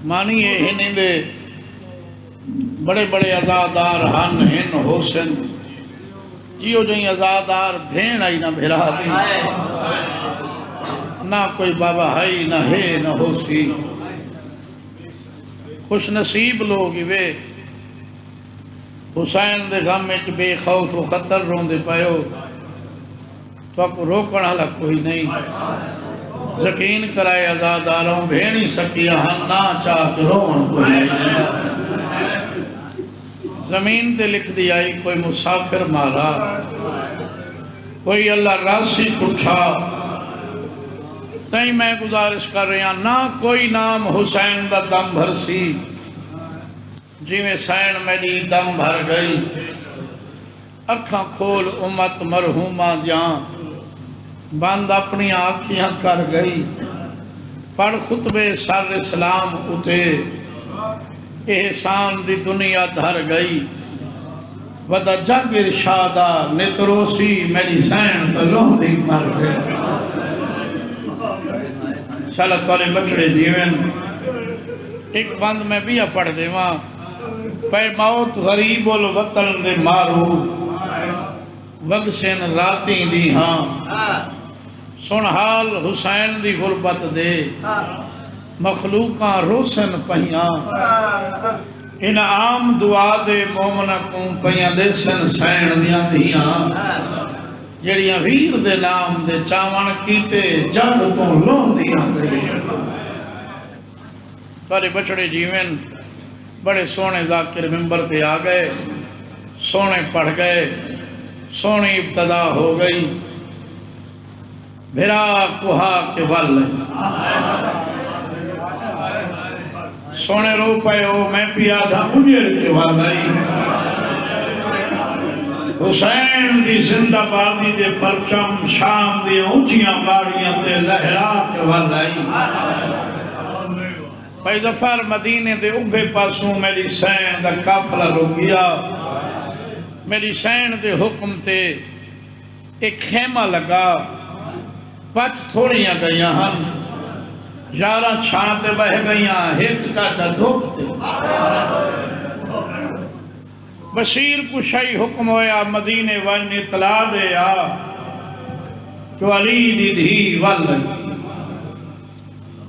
مانی ہن دے بڑے بڑے عزادار ہن حسن جیو جائیں عزادار بھین آئی نہ بھرا دی نہ کوئی بابا ہائی نہ ہے نہ ہو سی خوش نصیب لوگ وے حسین دے غم وچ بے خوف و خطر روندے پایو تو کو روکن والا کوئی نہیں یقین کرائے عزاداروں بھینی سکیا ہن نہ چاہ کے رون کوئی نہیں زمین تے لکھ دی آئی کوئی مسافر مارا کوئی اللہ راسی کٹھا تائیں میں گزارش کر رہا نہ کوئی نام حسین دا دم بھر سی جی میں سین میری دم بھر گئی اکھاں کھول امت مرحومہ جان بند اپنی آنکھیاں کر گئی پڑھ خطبے سر اسلام اٹھے احسان دی دنیا دھر گئی ودا جگ ارشادہ نتروسی میری سین تلوہ دی مر گئی سالت والے بچڑے جیون ایک بند میں بھی پڑھ دے ماں پہ موت غریب الوطن دے مارو وگسن راتی دی ہاں سنحال حسین دی غربت دے مخلوقاں روسن پہیاں انعام دعا دے مومنکوں پہیاں دے سن سین دیاں دیاں جڑیاں ویر دے نام دے چاون کیتے جگ تو لون دیاں گئی سارے بچڑے جیون بڑے سونے ذاکر ممبر پہ آ گئے سونے پڑھ گئے سونی ابتدا ہو گئی بھرا کوہا کے ول سونے رو پائے ہو میں پیا تھا اجڑ کے ول آئی حسین دی زندہ بادی دے پرچم شام دی اونچیاں باڑیاں تے لہرا کے ول آئی پائی ظفر مدینے دے اُبھے پاسوں میری سین دا کافلہ رک گیا میری سین دے حکم تے ایک خیمہ لگا پچ تھوڑیاں گئیاں ہم یارہ چھانتے بہ گئیاں ہت کا چا دھوپ تے بشیر کو شئی حکم ہویا مدینے ون اطلاع دے آ جو علی دی دھی ول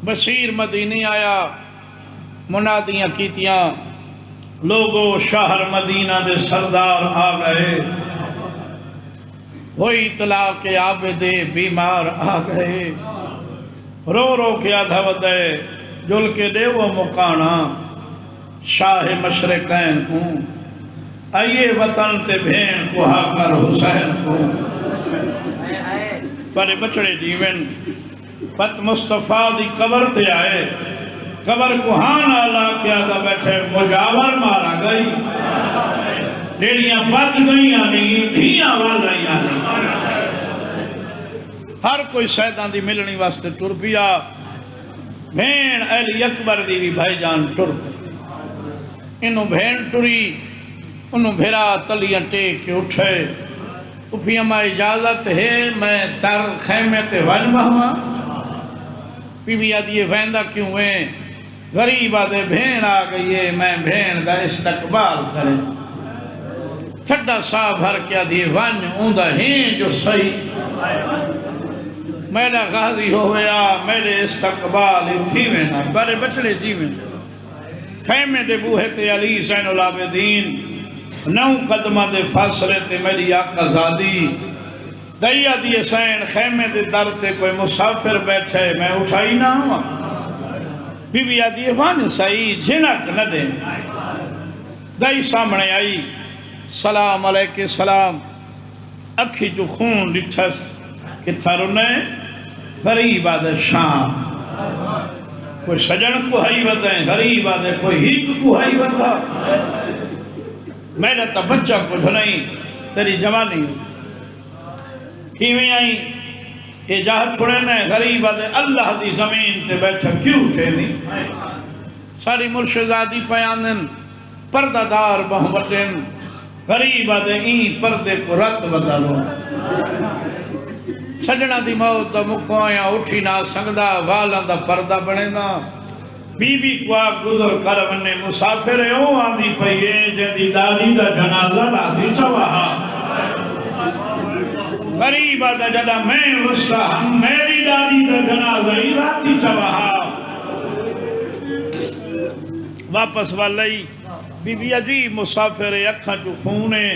بشیر مدینے آیا منادیاں کیتیاں لوگو شہر مدینہ دے سردار آ گئے وہی اطلاع کے عابدے بیمار آ گئے رو رو کے آدھا ودے جل کے دے وہ مکانا شاہ مشرقین کو آئیے وطن تے بھین کو ہا کر حسین کو بڑے بچڑے جیون پت مصطفیٰ دی قبر تے آئے قبر کو ہاں آلہ کیا دا بیٹھے مجاور مارا گئی ڈیڑیاں بچ گئیاں نہیں دھیاں والیاں نہیں ہر کوئی سیدان دی ملنی واسطے ٹر پیا بھین علی اکبر دی بھی بھائی جان ٹر انہوں بھین ٹری انہوں بھیرا تلیاں ٹیک کے اٹھے اپنی اما اجازت ہے میں تر خیمے تے وجمہ ہوا پی بھی آدھیے ویندہ کیوں ہیں غریب آدھے بھین آ گئی ہے میں بھین دا استقبال کرے چھڑا سا بھر کیا دیئے ون اوندہ ہیں جو صحیح میرا غازی ہویا میرے استقبال تھی میں نا بارے بچڑے جی میں خیمے دے بوہے تے علی زین العابدین نو قدمہ دے فاصلے تے میری آقا زادی دیا دیئے سین خیمے دے در تے کوئی مسافر بیٹھے میں اٹھائی نہ ہوا بی بی آدھی وان سائی جھنک نہ دیں دائی سامنے آئی سلام علیکہ سلام اکھی جو خون لٹھس کتھا رونے غریب آدھے شام کوئی سجن کو ہائی بدائیں غریب آدھے کوئی ہیک کو ہائی بدا میرا تا بچہ کو دھنائی تیری جوانی کیویں آئی یہ جہاں چھوڑے نے غریب آدھے اللہ دی زمین تے بیٹھا کیوں تھے نہیں ساری مرشدادی پیانن پردہ دار محمدن غریب آدھے این پردے کو رت بدلو سجنہ دی موت دا مکھویاں اٹھی نہ سنگدہ والاں دا پردہ بنے نا بی بی کو گزر کر ونے مسافر او آندی پئیے جدی دادی دا جنازہ راتی چواہا غریب آدھا جدا میں وسطا ہم میری دادی دا جنازہ ہی راتی چواہا واپس والی بی بی عجیب مسافر اکھاں جو خونے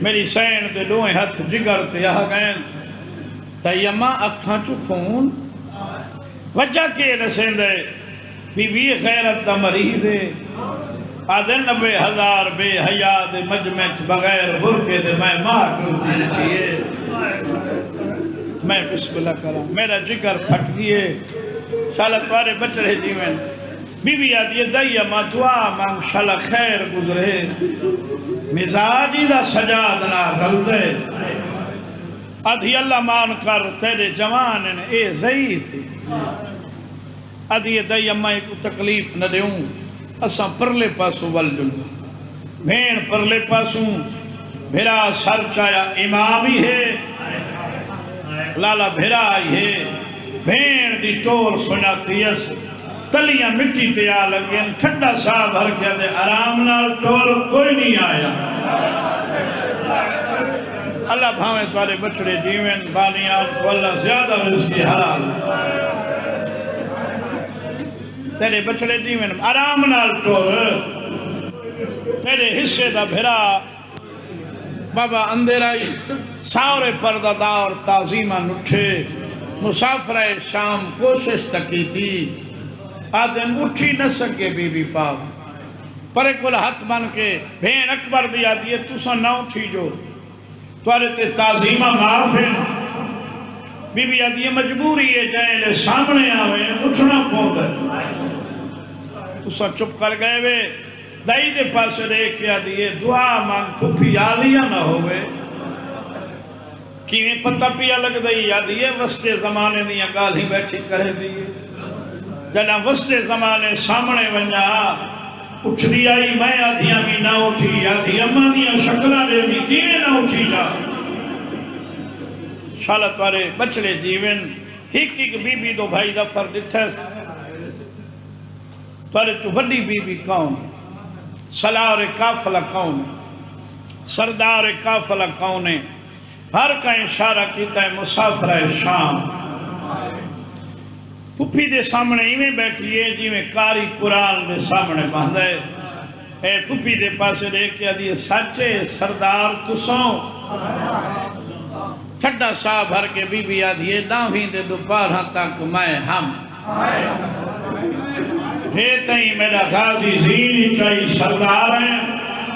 میری سین دے دوئیں ہتھ جگر تے آ گئے تیمہ اکھاں جو خون وجہ کے رسیں دے بی بی خیرت دا مریض ہے آدھے 90,000 بے حیاء دے مجمع بغیر برکے دے میں ماں ٹوٹی چاہیے میں بسم اللہ کرا میرا جگر پھٹ دیئے شالت وارے بچ رہے جیویں بی بی آدھی دائیا ماں دعا مانگ شالا خیر گزرے مزاجی دا سجاد نہ رل دے آدھی اللہ مان کر تیرے جوان اے ضعیف آدھی دائیا ماں ایک تکلیف نہ دیوں اساں پرلے پاسو ول جلو بھین پرلے پاسوں بھیرا سر چایا امام ہی ہے لالا بھیرا ہی ہے بھین دی چور سناتی اس تلیاں مٹی پیا لگیں ٹھنڈا سا بھر کے دے آرام نال چور کوئی نہیں آیا اللہ بھاویں سارے بچڑے جیویں بانیاں تو اللہ زیادہ رزقی حلال تیرے بچڑے جیویں آرام نال چور تیرے حصے دا بھرا بابا اندرائی ساورے پردہ دار تعظیمہ نٹھے مسافرہ شام کوشش تکی تھی آدھن اٹھی نہ سکے بی بی پاک پر ایک والا ہاتھ بن کے بھین اکبر بھی آدھی ہے تُسا نہ اٹھی جو توارے تے تعظیمہ معاف ہے بی بی آدھی ہے مجبوری ہے جائے لے سامنے آوے اٹھنا پہنچ ہے تُسا چپ کر گئے وے دائی دے پاس دیکھ کے آدھی ہے دعا مانگ پھپی آلیا نہ ہوئے کیویں پتہ پیا لگ دائی آدھی ہے وستے زمانے دیا گالی بیٹھی کرے دیئے جنا وستے زمانے سامنے ونجا اٹھ دی آئی میں آدھیاں بھی نہ اٹھی آدھی اماں دیاں شکلہ دے بھی کیویں نہ اٹھی جا شالت وارے بچڑے جیون ایک بی بی دو بھائی دفر دتھے توارے تو بڑی بی بی کون سلار کافلہ کون سردار کافلہ کون ہر کا اشارہ کیتا ہے مسافرہ شام پھپی دے سامنے ایویں بیٹھی ہے جی میں کاری قرآن دے سامنے باندھا ہے اے پھپی دے پاسے دیکھ کے آدھی سچے سردار تسوں ٹھڈا سا بھر کے بی بی آدھی ہے ناویں دے دوپہر تک میں ہم تئیں میرا غازی زینی چاہی سردار ہیں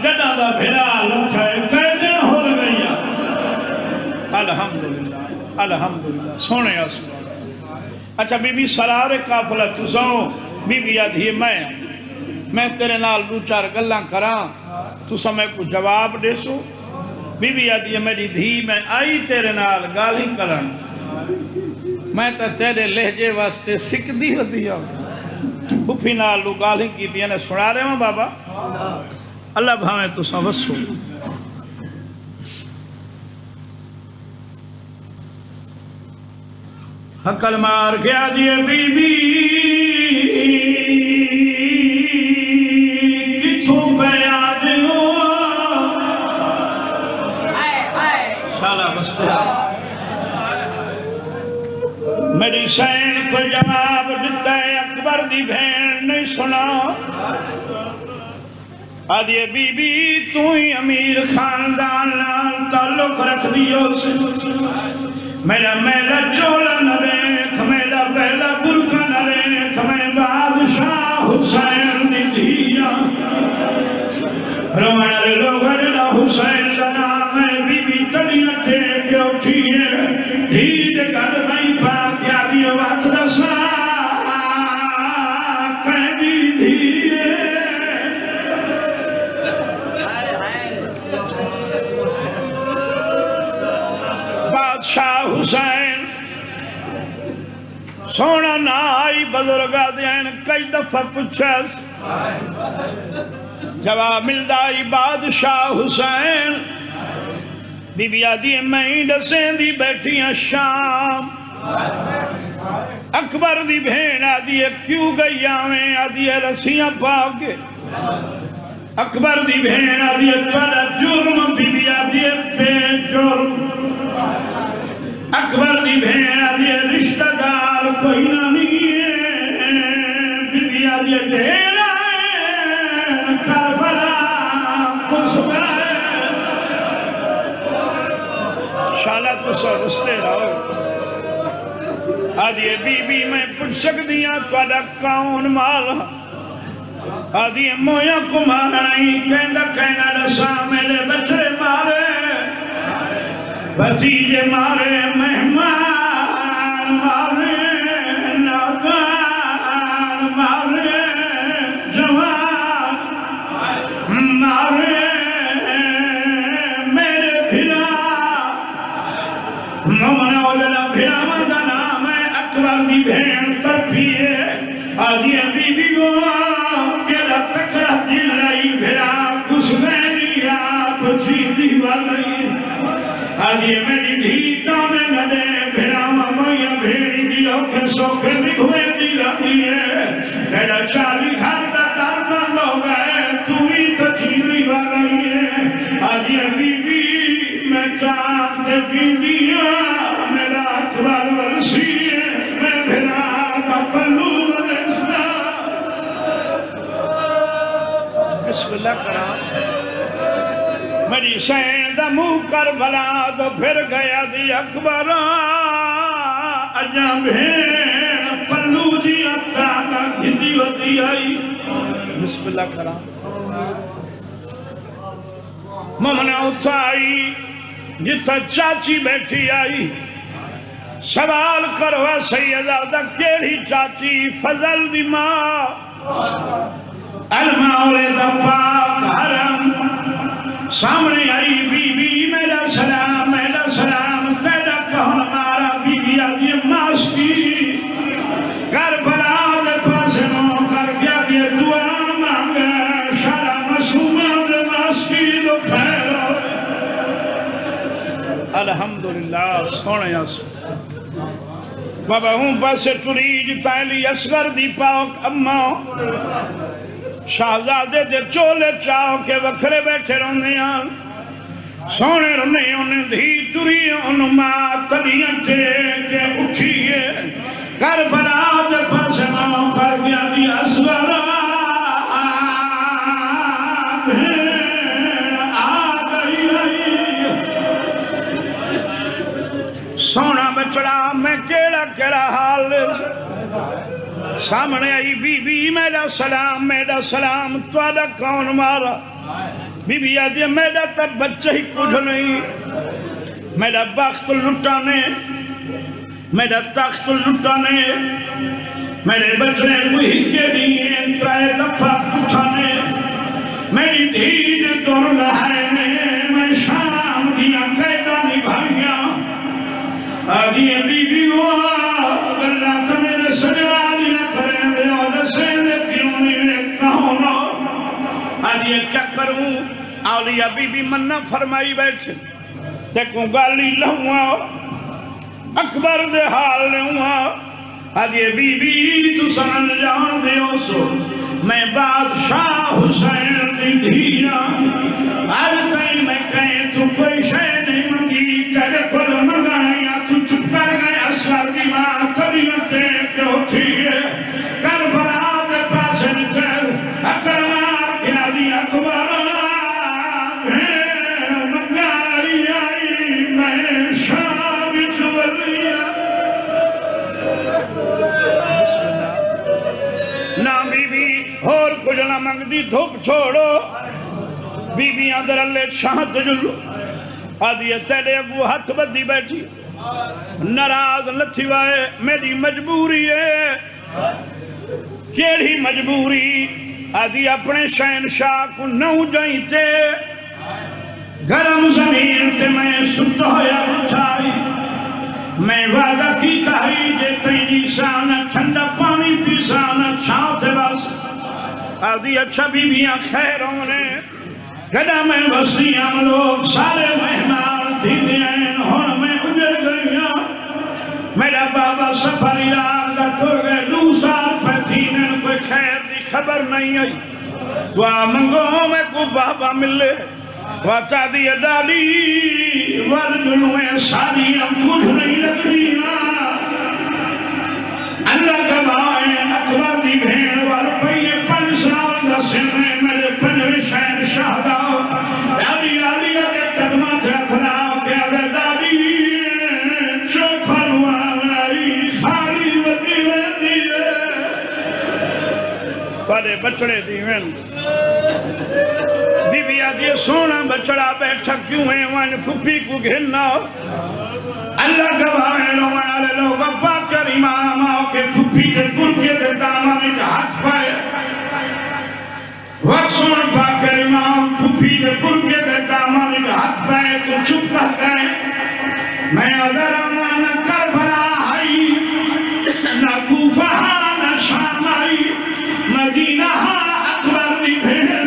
جنہ دا بھرا لچھا ہے قیدن ہو لگیا الحمدللہ الحمدللہ سونے آسمان اچھا بی بی سرار کافلہ تسوں بی بی آدھی میں تیرے نال دو چار گلاں کراں تسا میں کو جواب دے سو بی بی آدھی میری دھی میں آئی تیرے نال گالی کرن میں تا تیرے لہجے واسطے سکھ دی ردی ہوں پھپی نال لو گالی کی دیا نے سنا رہے ہوں بابا اللہ بھاویں تسا وسو حقل مار کے آدھیے بی بی کتھوں پہ یاد ہو شالا بستے میری سین کو جواب دیتا ہے اکبر دی بہن نہیں سنا آدھیے بی بی تو ہی امیر خاندان نال تعلق رکھ دیو سے میرا میلا چولا نہ ریکھ میرا پہلا برکہ نہ ریکھ میں بادشاہ حسین دی دیا رومانہ لے لوگ اجلا حسین کا نام ہے بی بی تلیاں ٹھیک کے اٹھیے دھیج کر میں پاک یابی وقت رسا قیدی دھیے بادشاہ حسین سونا نہ آئی بزرگا دین کئی دفعہ پچھس جواب ملدا آئی بادشاہ حسین بی بی آدھی میں ڈسیں دی بیٹھیاں شام اکبر دی بھین آدھی ہے کیوں گئی آویں آدھی ہے رسیاں پاکے اکبر دی بھین آدھی ہے تھوڑا جرم بی بی آدھی ہے بے جرم اکبر دی بھین آدھی ہے رشتہ دار کوئی نہ نہیں ہے بی بی آدھی ہے ڈھیرا ہے کربلا کچھ گئے شالا تو سو رستے رہو آدھی بی بی میں پوچھ سکتی ہوں تھوڑا کون مالا آدھی مویا کو مارا نہیں کہنا رسا میرے بچڑے مارے بھتیجے مارے مہمان مارے ناگان مارے جوان مارے میرے بھرا مومن اولا بھرا مدہ نام ہے اکبر دی بھین ترپیے آدھی بی بی کو کیڑا تکڑا دل رہی بھرا کچھ میری آپ جیتی والی آدھی میری دھی کانے لڑے بھرا ممیا بھیڑی دیو کے سوکھے بھی ہوئے دی رہی ہے کیڑا چالی گھر دا درمند ہو گئے تو ہی تو جیلی والی ہے آدھی بی بی میں چاند کے بیندیا میرا اکبر ورسی ہے میں بھرا دا پلو بسم اللہ کرام میری سین دا منہ کر بھلا تو پھر گیا دی اکبر اجاں بھین پلو دی اتانا گھندی ودی آئی بسم اللہ کرام ممنہ اتائی جتا چاچی بیٹھی آئی سوال کروا سیدہ کیڑی چاچی فضل دی ماں المولد پاک حرم سامنے آئی بی بی میرا سلام تیرا کون مارا بی بی آدھی ماس کی کربلا دے پاسنوں کر کیا دے دعا مانگا شارع مسومہ دے ماس کی دو خیر ہوئے الحمدللہ سونے آسو بابا ہوں بس تریج تائلی اصغر دی پاک اماں شہزادے دے چولے چاہو کے وکھرے بیٹھے رونے آن سونے رونے انہیں دھی تری ان ماں تلیاں کے اٹھیے کربلا دے پاسنوں پر کیا دی اصغر سونا بچڑا میں کیڑا حال سامنے آئی بی بی میرا سلام توڑا کون مارا بی بی آدھی میرا تب بچہ ہی کچھ نہیں میرا بخت لٹانے میرا تخت لٹانے میرے بچنے کوئی کے لیے ترائے دفعہ پوچھانے میری دھیر دور لہائنے میں شام دیا قیدہ نبھائیاں آدھی بی بی ہوا اللہ تو میرے سجوانیاں کریں دے اور نسینے کیوں نہیں کہونا آدھی کیا کروں اولیاء بی بی منہ فرمائی بیٹھے دیکھوں گالی لہوں اکبر دے حال لہوں آدھی بی بی تو سمن جان دے سو میں بادشاہ حسین دی دھیا آج تئی میں کہیں تو کوئی شے نہیں منگی تیرے کل منگایا تو چپ کر گئے اسکر دی ماں طبیعت کے اٹھی ہے کربلا دے پاس نکل اکرمار کیا دی اکبر منگاری آئی میں شام چولیا نا بی بی اور کجنا منگ دی دھوپ چھوڑو بی بی اندر اللہ چھانت جلو آدھی تیرے ابو ہاتھ بدی بیٹھی ناراض لتھی وائے میری مجبوری ہے کیڑی مجبوری آدھی اپنے شہنشاہ کو نو جائیں تے گرم زمین تے میں ستا ہویا اٹھائی میں وعدہ کی تاہی جے تیجی سانا ٹھنڈا پانی پی سانا چھانتے باس آدھی اچھا بی بیاں خیروں نے گڑا میں وسیعاں لوگ سارے مہمان تھی دیں ہون میں اجر گئیاں میرا بابا سفر علاق شہزادہ ٹر گئے 2 سال پہتینن کوئی خیر دی خبر نہیں آئی دعا منگو میں کو بابا ملے واتا دی ڈالی ورجلویں ساری کچھ نہیں لگ دیا اللہ گواہیں اکبر دی بھین ورپئی 5 سال دا سنے میرے 5ویں شہر شہدہ ڈالی آلی آگے قدمہ سے اتنا کہ آگے ڈالی چوکھر والی خالی وزی وزی پڑے بچڑے دیوین بی بی آدھی سونا بچڑا بیٹھا کیوں ہے وہاں پھپی کو گھننا اللہ گواہیں لوگاں آلے لوگاں باکر امام آؤ کے پھپی دے پرکے دے دامانے کا ہاتھ پائے وقت سونا باکر امام پھپی دے پرکے دے دامانے کا ہاتھ پائے تو چپ رہ گئے میں ادھر آنا نہ کربلا آئی نہ کوفہ نہ شام آئی مدینہ اکبر دی بھیڑ